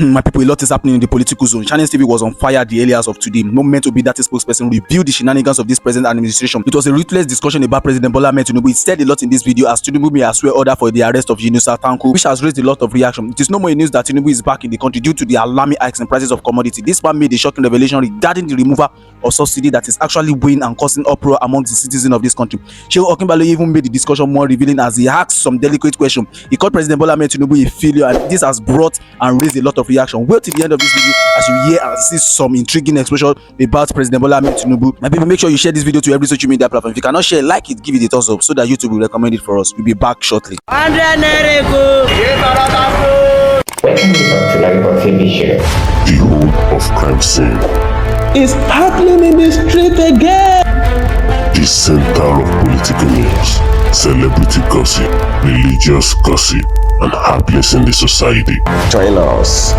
My people, a lot is happening in the political zone. CHANNESL TV was on fire the early hours of today. The moment Obi-Datti spokesperson reviewed the shenanigans of this present administration, it was a ruthless discussion about President Bola Ahmed TINUBU. It said a lot in this video as TINUBU may as well order for the arrest of YINUSA, which has raised a lot of reaction. It is no more news that TINUBU is back in the country due to the alarming hikes in prices of commodity. This man made a shocking revelation regarding the removal of subsidy that is actually weighing and causing uproar among the citizens of this country. OKINBALOYE even made the discussion more revealing as he asked some delicate question. He called President Bola Ahmed TINUBU a failure, and this has brought and raised a lot of reaction. Wait till the end of this video as you hear and see some intriguing expression about President Bola Ahmed TINUBU. My people, make sure you share this video to every social media platform. If you cannot share, like it, give it a thumbs up so that YouTube will recommend it for us. We'll be back shortly. Welcome to Lagos TV show. The whole of crime scene is happening in the street again. The center of political news, celebrity gossip, religious gossip, and happenings in the society. Join us,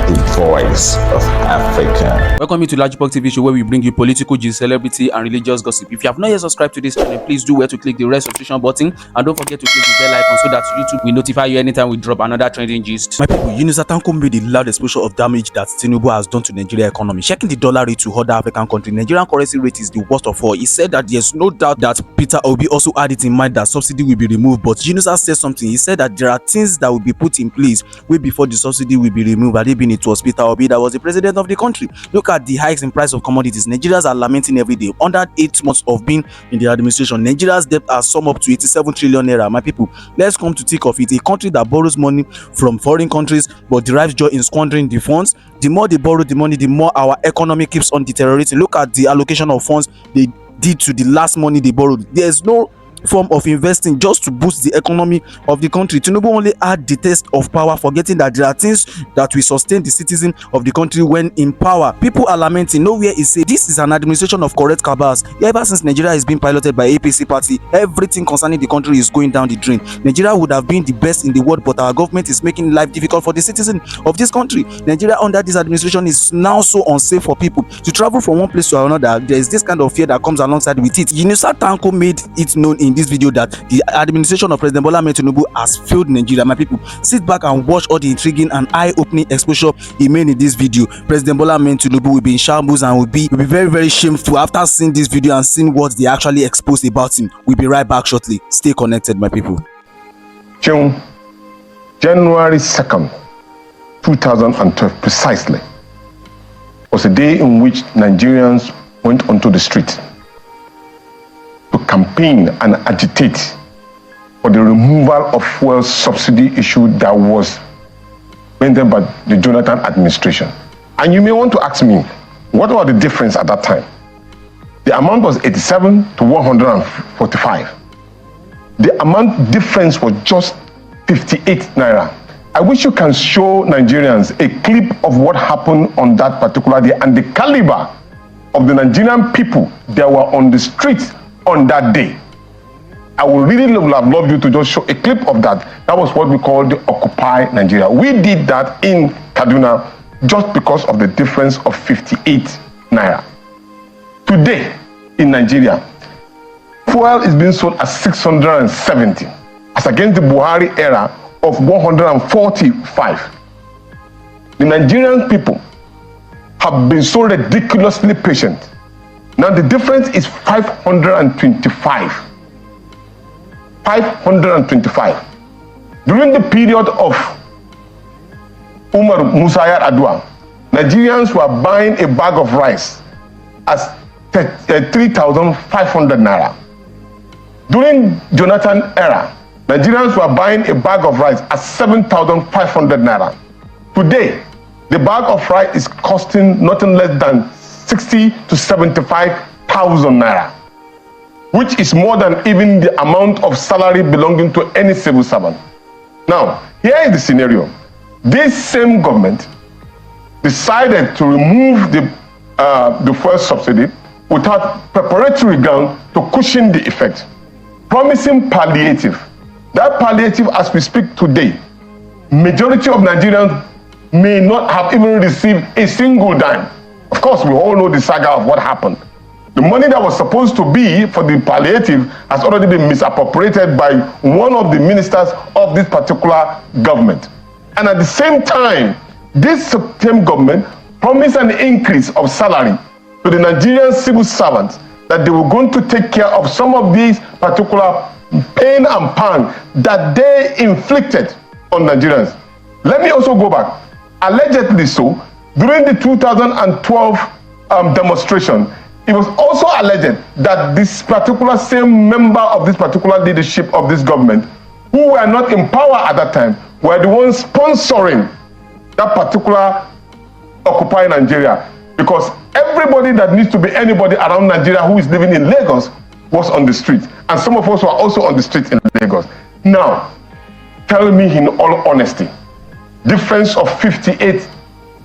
the voice of Africa. Welcome to Lagos TV show, where we bring you political gist, celebrity, and religious gossip. If you have not yet subscribed to this channel, please do where to click the red subscription button, and don't forget to click the bell icon so that YouTube will notify you anytime we drop another trending gist. My people, YINUSA made the loud exposure of damage that TINUBU has done to Nigeria economy, checking the dollar rate to other African countries. Nigerian currency rate is the worst of all. He said that there's no doubt that Peter Obi also had it in mind that subsidy will be removed, but YINUSA said something. He said that there are things that will be put in place way before the subsidy will be removed. Had it been it was Peter Obi that was the president of the country. Look at the hikes in price of commodities. Nigerians are lamenting every day. Under 8 months of being in the administration, Nigeria's debt has summed up to 87 trillion naira. My people, let's come to think of it. A country that borrows money from foreign countries but derives joy in squandering the funds. The more they borrow the money, the more our economy keeps on deteriorating. Look at the allocation of funds they did to the last money they borrowed. There's no form of investing just to boost the economy of the country. TINUBU only had the taste of power, forgetting that there are things that will sustain the citizen of the country when in power. People are lamenting. Nowhere is said this is an administration of correct cabals. Ever since Nigeria is being piloted by APC party, everything concerning the country is going down the drain. Nigeria would have been the best in the world, but our government is making life difficult for the citizen of this country. Nigeria under this administration is now so unsafe for people to travel from one place to another. There is this kind of fear that comes alongside with it. YINUSA made it known in this video that the administration of President Bola Ahmed TINUBU has failed Nigeria. My people, sit back and watch all the intriguing and eye-opening exposure he made in this video. President Bola Ahmed TINUBU will be in shambles and will be very, very shameful after seeing this video and seeing what they actually exposed about him. We'll be right back shortly. Stay connected, my people. June, January 2nd, 2012 precisely, was a day in which Nigerians went onto the street to campaign and agitate for the removal of fuel subsidy issue that was maintained by the Jonathan administration. And you may want to ask me, what was the difference at that time? The amount was 87 to 145. The amount difference was just 58 naira. I wish you can show Nigerians a clip of what happened on that particular day and the caliber of the Nigerian people that were on the streets on that day. I would really have loved you to just show a clip of that. That was what we call the Occupy Nigeria. We did that in Kaduna just because of the difference of 58 naira. Today in Nigeria, fuel is being sold at 670 as against the Buhari era of 145. The Nigerian people have been so ridiculously patient. Now the difference is 525. 525. During the period of Umar Musa Yar'Adua, Nigerians were buying a bag of rice as 3,500 naira. During Jonathan era, Nigerians were buying a bag of rice at 7,500 naira. Today, the bag of rice is costing nothing less than 60 to 75,000 naira, which is more than even the amount of salary belonging to any civil servant. Now, here is the scenario. This same government decided to remove the fuel subsidy without preparatory ground to cushion the effect, promising palliative. That palliative, as we speak today, majority of Nigerians may not have even received a single dime. Of course, we all know the saga of what happened. The money that was supposed to be for the palliative has already been misappropriated by one of the ministers of this particular government. And at the same time, this same government promised an increase of salary to the Nigerian civil servants, that they were going to take care of some of these particular pain and pang that they inflicted on Nigerians. Let me also go back. Allegedly so, during the 2012 demonstration, it was also alleged that this particular same member of this particular leadership of this government, who were not in power at that time, were the ones sponsoring that particular Occupy Nigeria, because everybody that needs to be anybody around Nigeria who is living in Lagos was on the street, and some of us were also on the street in Lagos. Now, tell me in all honesty, difference of 58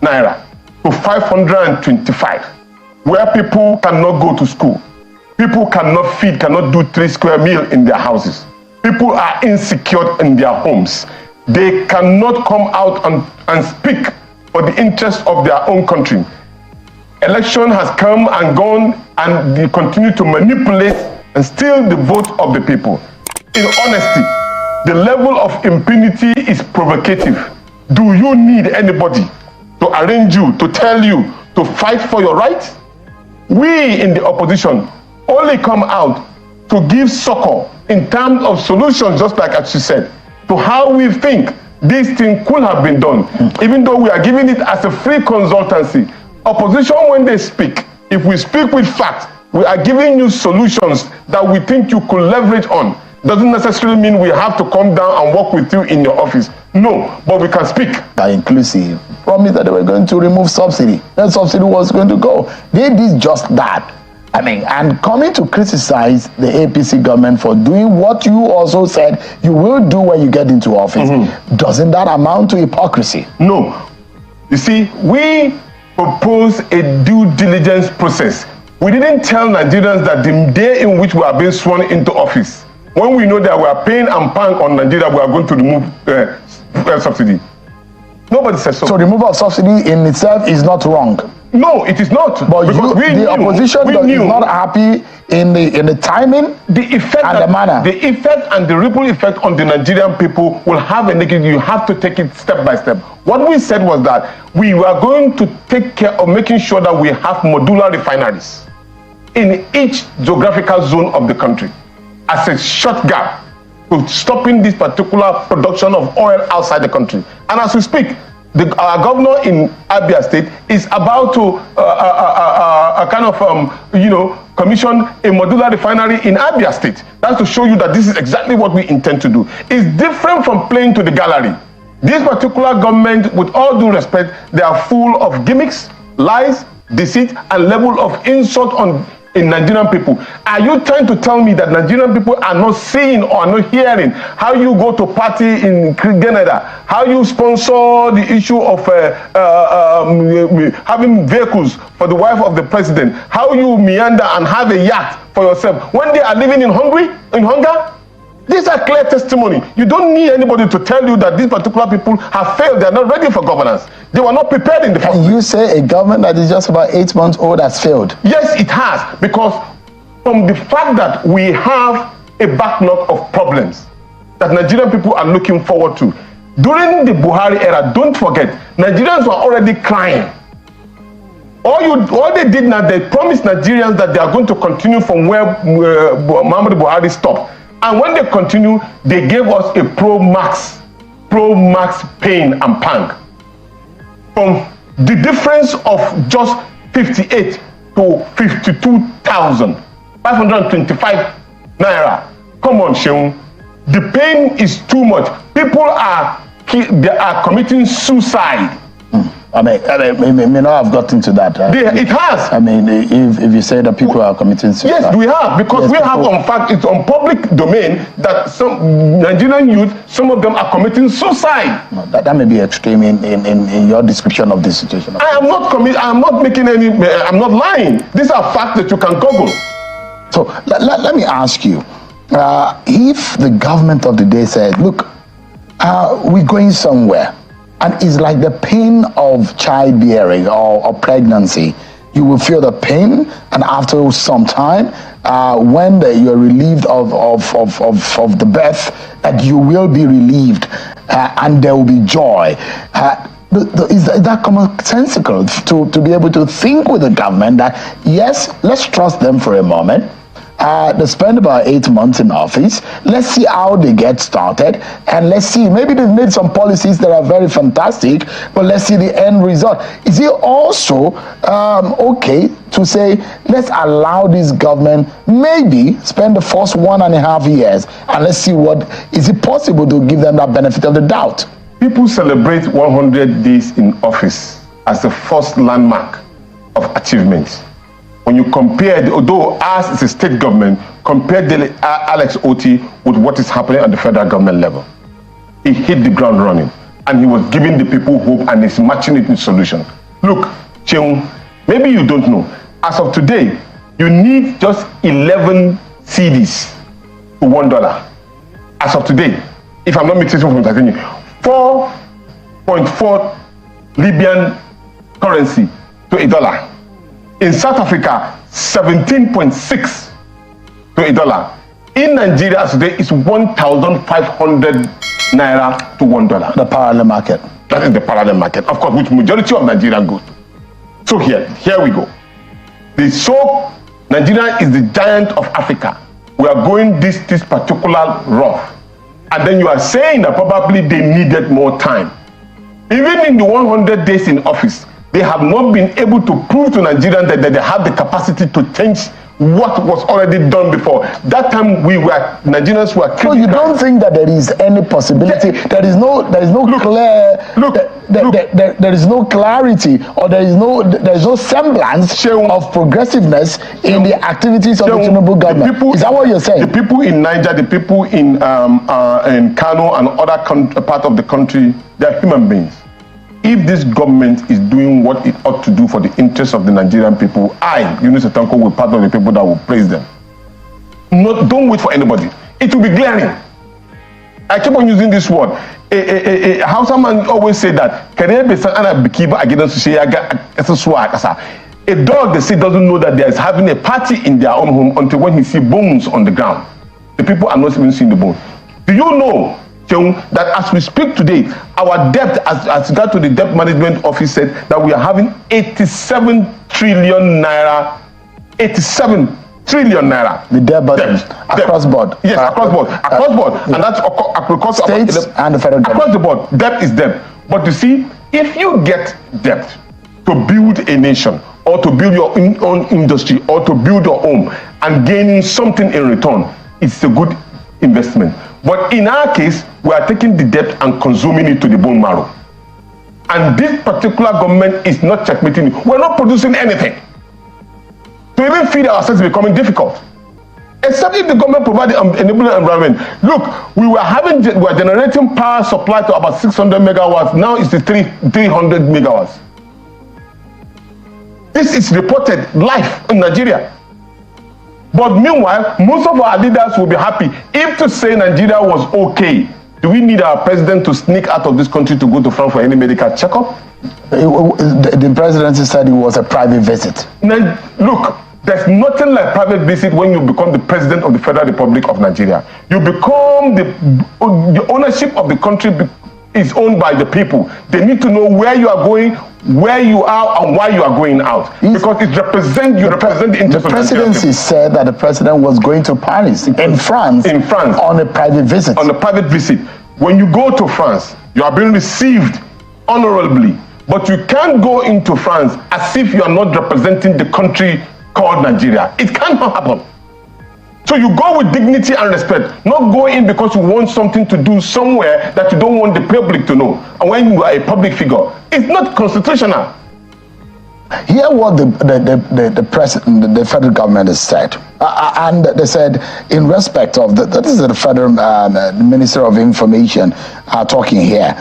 naira to 525, where people cannot go to school, people cannot feed, cannot do 3 square meal in their houses, people are insecure in their homes, they cannot come out and speak for the interest of their own country. Election has come and gone, and they continue to manipulate and steal the vote of the people. In honesty, the level of impunity is provocative. Do you need anybody to arrange you, to tell you to fight for your rights? We in the opposition only come out to give succor in terms of solutions, just like as you said, to how we think this thing could have been done, even though we are giving it as a free consultancy. Opposition, when they speak, if we speak with facts, we are giving you solutions that we think you could leverage on. Doesn't necessarily mean we have to come down and work with you in your office. No, but we can speak. Inclusive promised that they were going to remove subsidy. That subsidy was going to go. They did just that. I mean, and coming to criticize the APC government for doing what you also said you will do when you get into office, doesn't that amount to hypocrisy? No. You see, we propose a due diligence process. We didn't tell Nigerians that the day in which we are being sworn into office, when we know that we are paying and paying on Nigeria, we are going to remove subsidy. Nobody says so. So removal of subsidy in itself is not wrong. No, it is not. But the opposition is not happy in the timing, the effect, and the manner. The effect and the ripple effect on the Nigerian people will have a negative. You have to take it step by step. What we said was that we were going to take care of making sure that we have modular refineries in each geographical zone of the country as a short gap to stopping this particular production of oil outside the country. And as we speak, our governor in Abia State is about to commission a modular refinery in Abia State. That's to show you that this is exactly what we intend to do. It's different from playing to the gallery. This particular government, with all due respect, they are full of gimmicks, lies, deceit, and level of insult in Nigerian people. Are you trying to tell me that Nigerian people are not seeing or not hearing how you go to party in Canada, how you sponsor the issue of having vehicles for the wife of the president, how you meander and have a yacht for yourself when they are living in hunger? These are clear testimony. You don't need anybody to tell you that these particular people have failed. They are not ready for governance. They were not prepared in the first place. Can you say a government that is just about 8 months old has failed? Yes, it has. Because from the fact that we have a backlog of problems that Nigerian people are looking forward to. During the Buhari era, don't forget, Nigerians were already crying. All they did now, they promised Nigerians that they are going to continue from where Muhammad Buhari stopped. And when they continue, they gave us a pro-max pain and pang. From the difference of just 58 to 52,525 naira. Come on, Seun. The pain is too much. People are committing suicide. I mean, it may not have gotten to that. It has. I mean, if you say that people are committing suicide. Yes, we have, because we have, in fact, it's on public domain that some Nigerian youth, some of them are committing suicide. No, that may be extreme in your description of this situation. I'm not making any, I'm not lying. These are facts that you can Google. So let me ask you, if the government of the day said, look, we're going somewhere, and it's like the pain of childbearing or pregnancy. You will feel the pain, and after some time, when you're relieved of the birth, that you will be relieved, and there will be joy. is that commonsensical to be able to think with the government that, yes, let's trust them for a moment. They spend about 8 months in office. Let's see how they get started, and let's see, maybe they've made some policies that are very fantastic, but let's see the end result. Is it also okay to say, let's allow this government maybe spend the first 1.5 years, and let's see what, is it possible to give them that benefit of the doubt? People celebrate 100 days in office as the first landmark of achievements. When you compare, although ours is a state government, compare Alex Oti with what is happening at the federal government level. He hit the ground running, and he was giving the people hope, and he's matching it with solution. Look, Cheung, maybe you don't know, as of today, you need just 11 cedis to $1. As of today, if I'm not mistaken from Tanzania, 4.4 Libyan currency to $1. In South Africa, 17.6 to $1. In Nigeria today, it's 1,500 naira to $1. The parallel market. That is the parallel market, of course, which majority of Nigeria goes to. So here we go. Nigeria is the giant of Africa. We are going this particular rough. And then you are saying that probably they needed more time. Even in the 100 days in office, they have not been able to prove to Nigerians that they have the capacity to change what was already done before. That time Nigerians were critical. So you don't think that there is any possibility? There is no clarity, or there is no semblance of progressiveness in the activities of the Tinubu government. Is that what you're saying? The people in Niger, the people in Kano and other part of the country, they're human beings. If this government is doing what it ought to do for the interests of the Nigerian people, YINUSA will be part of the people that will praise them. Don't wait for anybody. It will be glaring. I keep on using this word. How someone always say that, a dog, they say, doesn't know that there is having a party in their own home until when he sees bones on the ground. The people are not even seeing the bones. Do you know that as we speak today, our debt, as regard to the debt management office, said that we are having 87 trillion naira. 87 trillion naira. The debt burden across board. Yes, across board. Across board. Yeah. And that's across states and the federal government. Across the board, debt is debt. But you see, if you get debt to build a nation, or to build your own industry, or to build your home, and gaining something in return, it's a good investment. But in our case, we are taking the debt and consuming it to the bone marrow. And this particular government is not checkmating it. We're not producing anything. To even feed ourselves is becoming difficult. Except if the government provides an enabling environment. Look, we were generating power supply to about 600 megawatts. Now it's the 300 megawatts. This is reported live in Nigeria. But meanwhile, most of our leaders will be happy. If to say Nigeria was okay, do we need our president to sneak out of this country to go to France for any medical checkup? The presidency said it was a private visit. Now, look, there's nothing like private visit when you become the president of the Federal Republic of Nigeria. You become the ownership of the country is owned by the people. They need to know where you are going, where you are, and why you are going out. Because it represents the interest of the Nigerian people. The presidency said that the president was going to Paris, in France, on a private visit. On a private visit. When you go to France, you are being received honorably. But you can't go into France as if you are not representing the country called Nigeria. It cannot happen. So you go with dignity and respect, not go in because you want something to do somewhere that you don't want the public to know. And when you are a public figure, it's not constitutional. Hear what the federal government has said. And they said, in respect of, this is the federal Minister of Information talking here.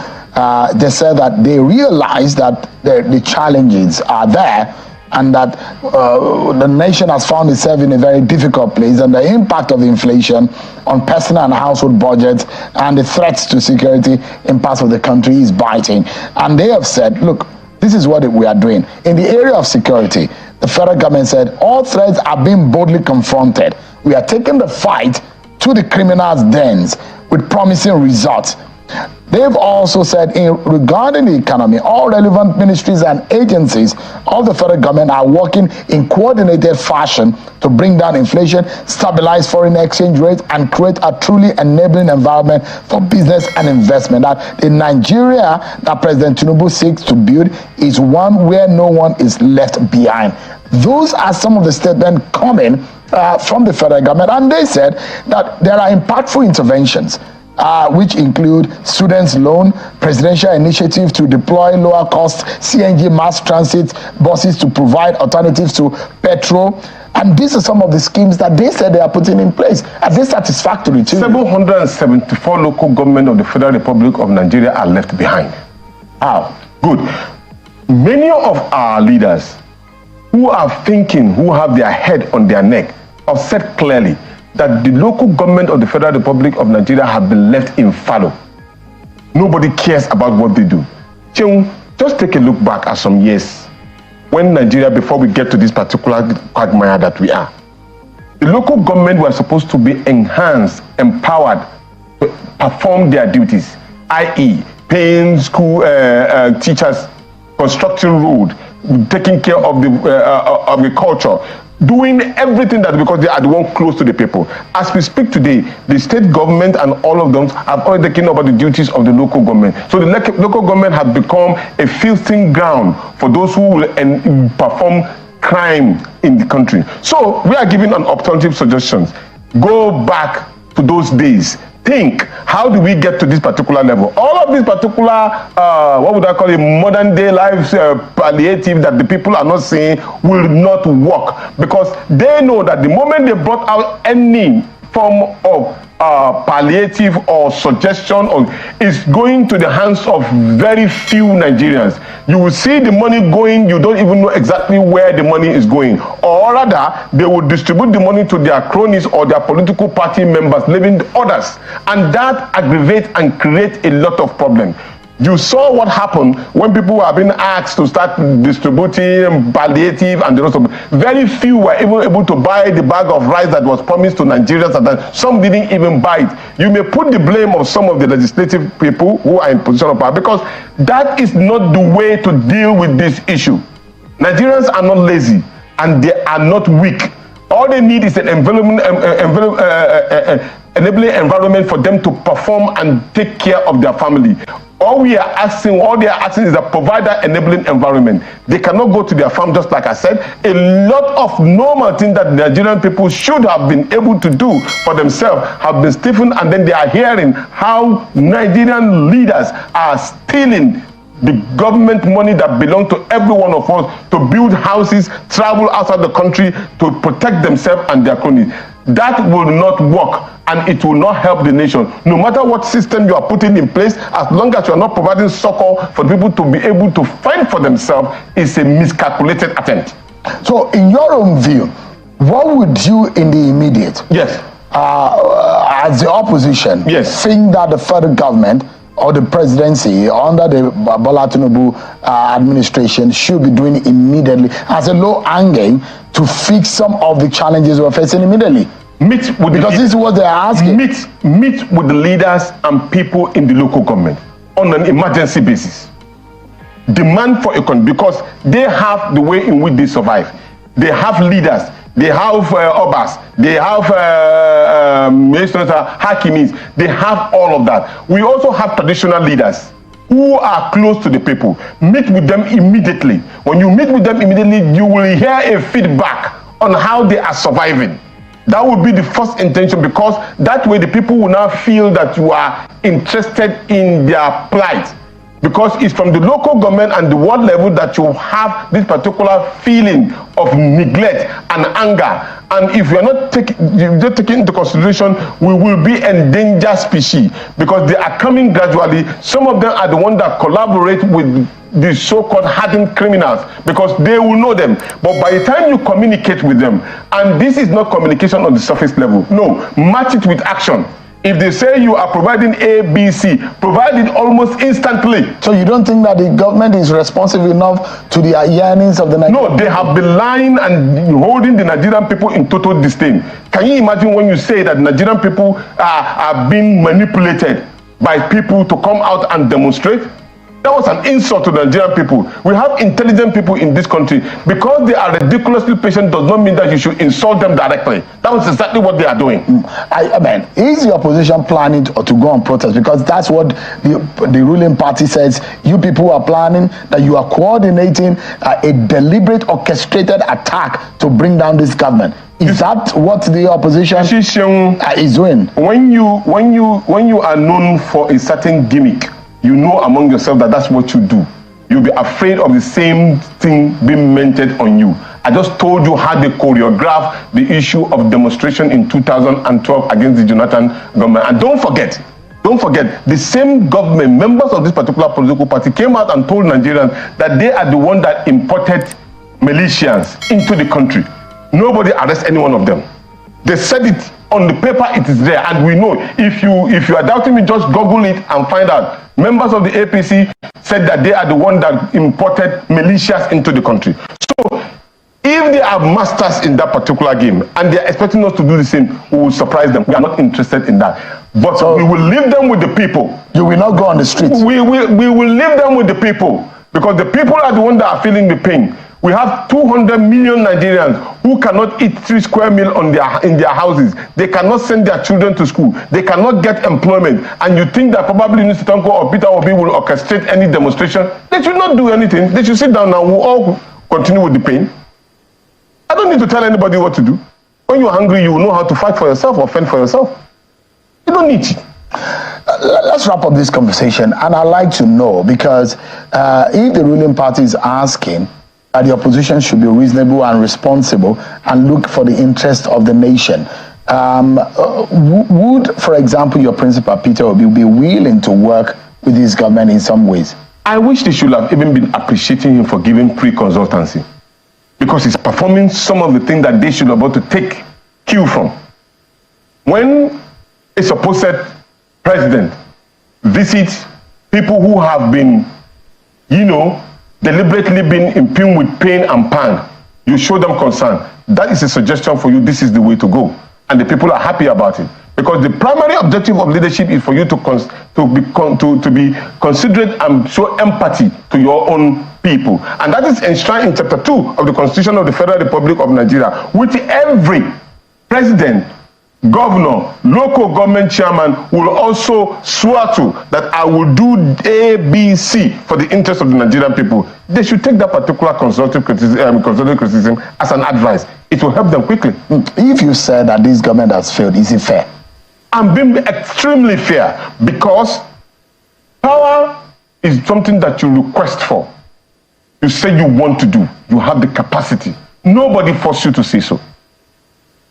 They said that they realize that the challenges are there, and that the nation has found itself in a very difficult place, and the impact of inflation on personal and household budgets and the threats to security in parts of the country is biting. And they have said, look, this is what we are doing. In the area of security, the federal government said all threats are being boldly confronted. We are taking the fight to the criminals' dens with promising results. They've also said regarding the economy, all relevant ministries and agencies of the federal government are working in coordinated fashion to bring down inflation, stabilize foreign exchange rates, and create a truly enabling environment for business and investment. That the Nigeria that President Tinubu seeks to build is one where no one is left behind. Those are some of the statements coming from the federal government, and they said that there are impactful interventions which include students' loan, presidential initiative to deploy lower-cost CNG mass transit buses to provide alternatives to petrol. And these are some of the schemes that they said they are putting in place. Are they satisfactory too? 774 local government of the Federal Republic of Nigeria are left behind. How? Good. Many of our leaders who are thinking, who have their head on their neck, have said clearly that the local government of the Federal Republic of Nigeria have been left in fallow. Nobody cares about what they do. Just take a look back at some years when Nigeria, before we get to this particular quagmire that we are, the local government were supposed to be enhanced, empowered to perform their duties, i.e. paying school teachers, constructing road, taking care of the agriculture, doing everything that, because they are the one close to the people. As we speak today, the state government and all of them have already taken over the duties of the local government. So the local government has become a filtering ground for those who will perform crime in the country. So we are giving an alternative suggestions. Go back to those days. Think, how do we get to this particular level? All of these particular, what would I call it, modern day life palliative that the people are not seeing will not work, because they know that the moment they brought out any form of palliative or suggestion is going to the hands of very few Nigerians. You will see the money going, you don't even know exactly where the money is going. Or rather, they will distribute the money to their cronies or their political party members, leaving others. And that aggravates and creates a lot of problems. You saw what happened when people were being asked to start distributing palliative and the rest of it. Very few were even able to buy the bag of rice that was promised to Nigerians, and some didn't even buy it. You may put the blame of some of the legislative people who are in position of power, because that is not the way to deal with this issue. Nigerians are not lazy and they are not weak. All they need is an enabling environment for them to perform and take care of their family. All they are asking is to provide that enabling environment. They cannot go to their farm, just like I said. A lot of normal things that Nigerian people should have been able to do for themselves have been stifled, and then they are hearing how Nigerian leaders are stealing the government money that belongs to every one of us to build houses, travel outside the country to protect themselves and their cronies. That will not work, and it will not help the nation. No matter what system you are putting in place, as long as you are not providing succor for people to be able to fend for themselves, it's a miscalculated attempt. So in your own view, what would you in the immediate, yes, as the opposition, yes, think that the federal government or the presidency under the Bola Tinubu administration should be doing immediately as a low hanging to fix some of the challenges we're facing immediately? Meet with because this is what they're asking. Meet with the leaders and people in the local government on an emergency basis. Demand for economy, because they have the way in which they survive. They have leaders. They have obas, they have hakimis, they have all of that. We also have traditional leaders who are close to the people. Meet with them immediately. When you meet with them immediately, you will hear a feedback on how they are surviving. That would be the first intention, because that way the people will now feel that you are interested in their plight. Because it's from the local government and the world level that you have this particular feeling of neglect and anger. And if you're not taking into consideration, we will be endangered species, because they are coming gradually. Some of them are the ones that collaborate with the so-called hardened criminals, because they will know them. But by the time you communicate with them, and this is not communication on the surface level, no, match it with action. If they say you are providing A, B, C, provide it almost instantly. So you don't think that the government is responsive enough to the yearnings of the Nigerian people? No, they have been lying and holding the Nigerian people in total disdain. Can you imagine when you say that Nigerian people are being manipulated? by people to come out and demonstrate? That was an insult to the Nigerian people. We have intelligent people in this country. Because they are ridiculously patient does not mean that you should insult them directly. That was exactly what they are doing. I mean, is the opposition planning to go on protest? Because that's what the ruling party says. You people are planning, that you are coordinating a deliberate, orchestrated attack to bring down this government. Is that what the opposition is doing? When you are known for a certain gimmick, you know among yourself that that's what you do. You'll be afraid of the same thing being mentioned on you. I just told you how they choreographed the issue of demonstration in 2012 against the Jonathan government. And don't forget, the same government, members of this particular political party came out and told Nigerians that they are the one that imported militias into the country. Nobody arrests any one of them. They said it on the paper, it is there, and we know. If you are doubting me, just Google it and find out. Members of the APC said that they are the one that imported militias into the country. So if they are masters in that particular game and they are expecting us to do the same, we will surprise them. We are not interested in that. But so we will leave them with the people. You will not go on the streets. We will leave them with the people, because the people are the ones that are feeling the pain. We have 200 million Nigerians who cannot eat 3 square meals in their houses. They cannot send their children to school. They cannot get employment. And you think that probably Mr. Tanko or Peter Obi will orchestrate any demonstration? They should not do anything. They should sit down and we'll all continue with the pain. I don't need to tell anybody what to do. When you're hungry, you will know how to fight for yourself or fend for yourself. You don't need to. Let's wrap up this conversation. And I'd like to know, because if the ruling party is asking, the opposition should be reasonable and responsible and look for the interest of the nation. Would, for example, your principal, Peter Obi, be willing to work with this government in some ways? I wish they should have even been appreciating him for giving pre-consultancy, because he's performing some of the things that they should be able to take cue from. When a supposed president visits people who have been, deliberately been impugned with pain and pang, you show them concern. That is a suggestion for you. This is the way to go. And the people are happy about it. Because the primary objective of leadership is for you to be considerate and show empathy to your own people. And that is enshrined in Chapter 2 of the Constitution of the Federal Republic of Nigeria, which every president, governor, local government chairman will also swear to, that I will do A, B, C for the interest of the Nigerian people. They should take that particular constructive criticism as an advice. It will help them quickly. If you said that this government has failed, is it fair? I'm being extremely fair, because power is something that you request for. You say you want to do. You have the capacity. Nobody forced you to say so.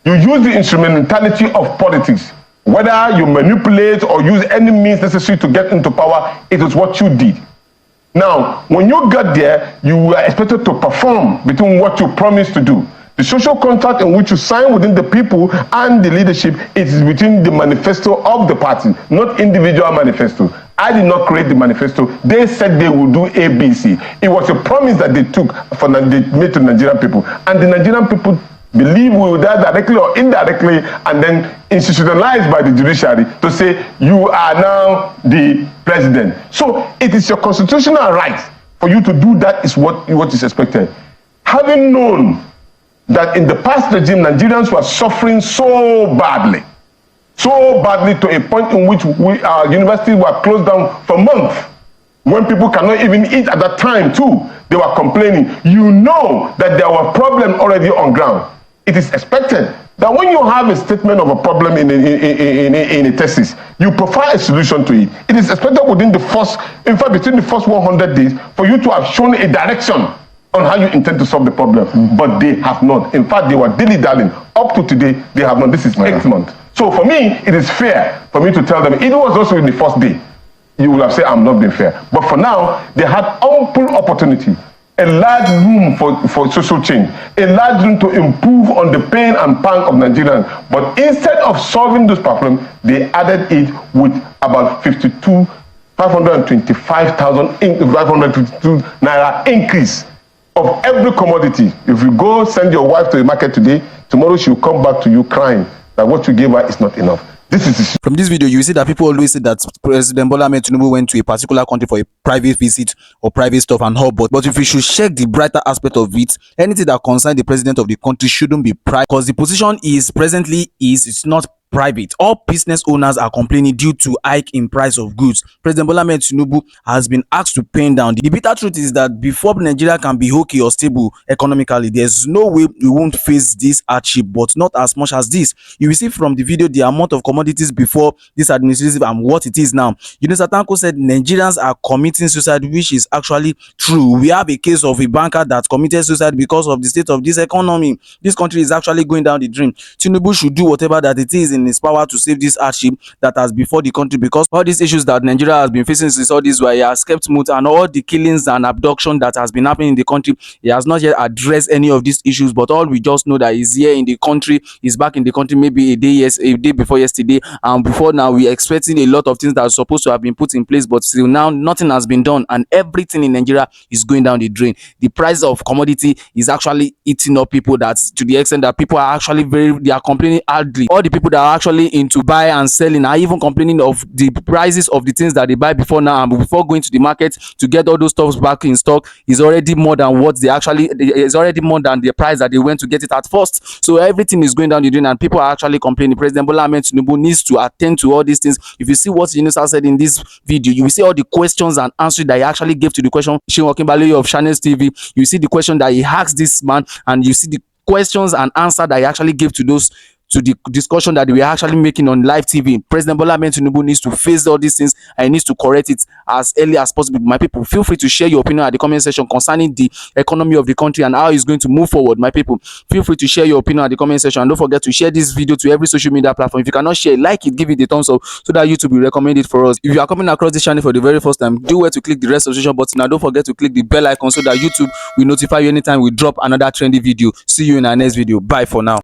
You use the instrumentality of politics. Whether you manipulate or use any means necessary to get into power, it is what you did. Now, when you got there, you were expected to perform between what you promised to do. The social contract in which you sign within the people and the leadership, it is between the manifesto of the party, not individual manifesto. I did not create the manifesto. They said they will do ABC. It was a promise that they took they made to the Nigerian people. And the Nigerian people believe we will die directly or indirectly, and then institutionalized by the judiciary to say you are now the president. So it is your constitutional right for you to do that, is what is expected. Having known that in the past regime, Nigerians were suffering so badly to a point in which our universities were closed down for months. When people cannot even eat at that time too, they were complaining. You know that there were problems already on ground. It is expected that when you have a statement of a problem in a thesis, you provide a solution to it. It is expected within between the first 100 days for you to have shown a direction on how you intend to solve the problem. But they have not. In fact, they were dilly-dallying. Up to today, they have not. This is 8th month. So for me, it is fair for me to tell them, it was also in the first day, you will have said I'm not being fair. But for now, they had ample opportunity, a large room for social change, a large room to improve on the pain and pang of Nigerians. But instead of solving those problems, they added it with about 522 naira increase of every commodity. If you go send your wife to the market today, tomorrow she will come back to you crying that what you gave her is not enough. This is From this video, you see that people always say that President Bola Ahmed TINUBU went to a particular country for a private visit or private stuff and all. But if we should check the brighter aspect of it, anything that concerns the president of the country shouldn't be private, because the position is presently it's not private. All business owners are complaining due to hike in price of goods. President Bola Ahmed TINUBU has been asked to pen down. The bitter truth is that before Nigeria can be okay or stable economically, there's no way we won't face this hardship, but not as much as this. You will see from the video the amount of commodities before this administrative and what it is now. YINUSA said Nigerians are committing suicide, which is actually true. We have a case of a banker that committed suicide because of the state of this economy. This country is actually going down the drain. TINUBU should do whatever that it is in his power to save this hardship that has before the country, because all these issues that Nigeria has been facing since all this, where he has kept mute, and all the killings and abduction that has been happening in the country, he has not yet addressed any of these issues. But all we just know that he's here in the country, he's back in the country maybe a day before yesterday, and before now we're expecting a lot of things that are supposed to have been put in place, but still now nothing has been done, and everything in Nigeria is going down the drain. The price of commodity is actually eating up people, that to the extent that people are actually they are complaining hardly. All the people that are actually into buy and selling are even complaining of the prices of the things that they buy before now, and before going to the market to get all those stuffs back in stock is already more than what they actually is already more than the price that they went to get it at first. So everything is going down the drain, and people are actually complaining. President Bola Ahmed TINUBU needs to attend to all these things. If you see what YINUSA said in this video, you will see all the questions and answers that he actually gave to the question. OKINBALOYE of CHANNESL TV, you see the question that he asked this man, and you see the questions and answer that he actually gave to those, to the discussion that we are actually making on live TV. President Bola Ahmed TINUBU needs to face all these things, and he needs to correct it as early as possible. My people, feel free to share your opinion at the comment section concerning the economy of the country and how it's going to move forward. My people, feel free to share your opinion at the comment section, and don't forget to share this video to every social media platform. If you cannot share, like it, give it a thumbs up so that YouTube will recommend it for us. If you are coming across this channel for the very first time, do well to click the red subscription button, and don't forget to click the bell icon so that YouTube will notify you anytime we drop another trendy video. See you in our next video. Bye for now.